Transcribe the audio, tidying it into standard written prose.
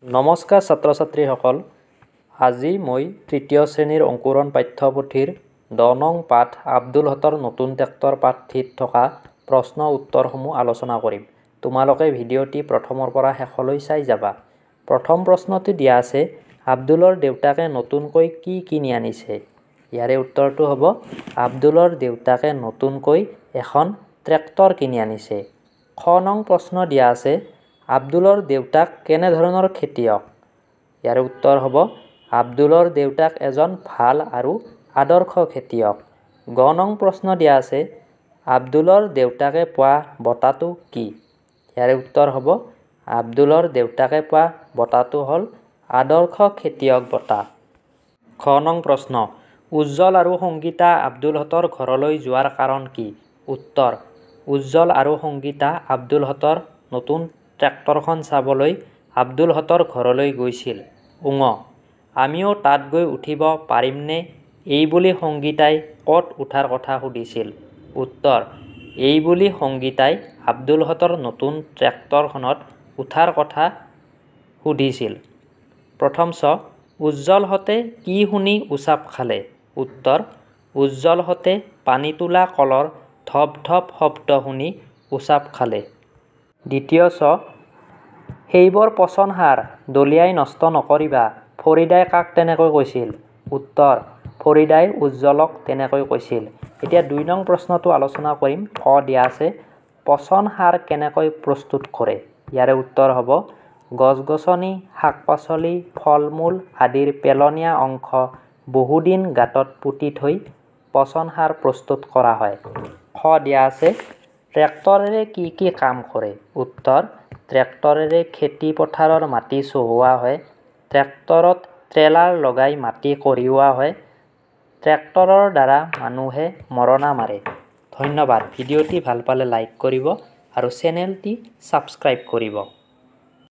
নমস্কাৰ ছাত্ৰ ছাত্ৰীসকল, আজি মই তৃতীয় শ্ৰেণীৰ অংকুৰণ পাঠ্যপুথিৰ 10 নং পাঠ আব্দুল হকৰ নতুন ট্ৰেক্টৰ পাঠটিত থকা প্ৰশ্ন উত্তৰসমূহ আলোচনা কৰিম। তোমালোকে ভিডিঅ'টি প্ৰথমৰ পৰা শেষলৈ চাই যাবা। প্ৰথম প্ৰশ্নটি দিয়া আছে, আব্দুলৰ দেউতাকে নতুনকৈ কি কিনি আনিছে? ইয়াৰে উত্তৰটো হ'ব, আব্দুলৰ দেউতাকে নতুনকৈ এখন ট্ৰেক্টৰ কিনি আনিছে। খ নং প্ৰশ্ন দিয়া আছে, আব্দুলৰ দেউতাক কেনেধৰণৰ খেতিয়ক? ইয়াৰ উত্তৰ হ'ব, আব্দুলৰ দেউতাক এজন ভাল আৰু আদৰ্শ খেতিয়ক। গ নং প্ৰশ্ন দিয়া আছে, আব্দুলৰ দেউতাকে পোৱা বঁটাটো কি? ইয়াৰ উত্তৰ হ'ব, আব্দুলৰ দেউতাকে পোৱা বঁটাটো হ'ল আদৰ্শ খেতিয়ক বঁটা। খ নং প্ৰশ্ন, উজ্জ্বল আৰু সংগীতা আব্দুল হকৰ ঘৰলৈ যোৱাৰ কাৰণ কি? উত্তৰ, উজ্জ্বল আৰু সংগীতা আব্দুল হকৰ নতুন ট্ৰেক্টৰখন চাবলৈ আব্দুল হকৰ ঘৰলৈ গৈছিল। ঙ, আমিও তাত গৈ উঠিব পাৰিমনে? এইবুলি সংগীতাই ক'ত উঠাৰ কথা সুধিছিল? উত্তৰ, এইবুলি সংগীতাই আব্দুল হকৰ নতুন ট্ৰেক্টৰখনত উঠাৰ কথা সুধিছিল। প্ৰথম চ, উজ্জ্বল হতে কি শুনি উচাপ খালে? উত্তৰ, উজ্জ্বল হতে পানী তোলা কলৰ ধপ ধপ শব্দ শুনি উচাপ খালে। দ্বিতীয় চ, সেইবোৰ পচন সাৰ দলিয়াই নষ্ট নকৰিবা, ফৰিদাই কাক তেনেকৈ কৈছিল? উত্তৰ, ফৰিদাই উজ্জ্বলক তেনেকৈ কৈছিল। এতিয়া 2 নং প্ৰশ্নটো আলোচনা কৰিম। ক দিয়া আছে, পচন সাৰ কেনেকৈ প্ৰস্তুত কৰে? ইয়াৰে উত্তৰ হ'ব, গছ-গছনি, শাক-পাচলি, ফল-মূল আদিৰ পেলনীয়া অংশ বহুদিন গাঁতত পুতি থৈ পচন সাৰ প্ৰস্তুত কৰা হয়। খ দিয়া আছে, ট্ৰেক্টৰেৰে কি কি কাম কৰে? উত্তৰ, ট্ৰেক্টৰেৰে খেতি পথাৰৰ মাটি চহোৱা হয়, ট্ৰেক্টৰত ট্ৰেলাৰ লগাই মাটি কঢ়িওৱা হয়, ট্ৰেক্টৰৰ দ্বাৰা মানুহে মৰণা মাৰে। ধন্যবাদ। ভিডিঅ'টি ভাল পালে লাইক কৰিব আৰু চেনেলটি ছাবস্ক্ৰাইব কৰিব।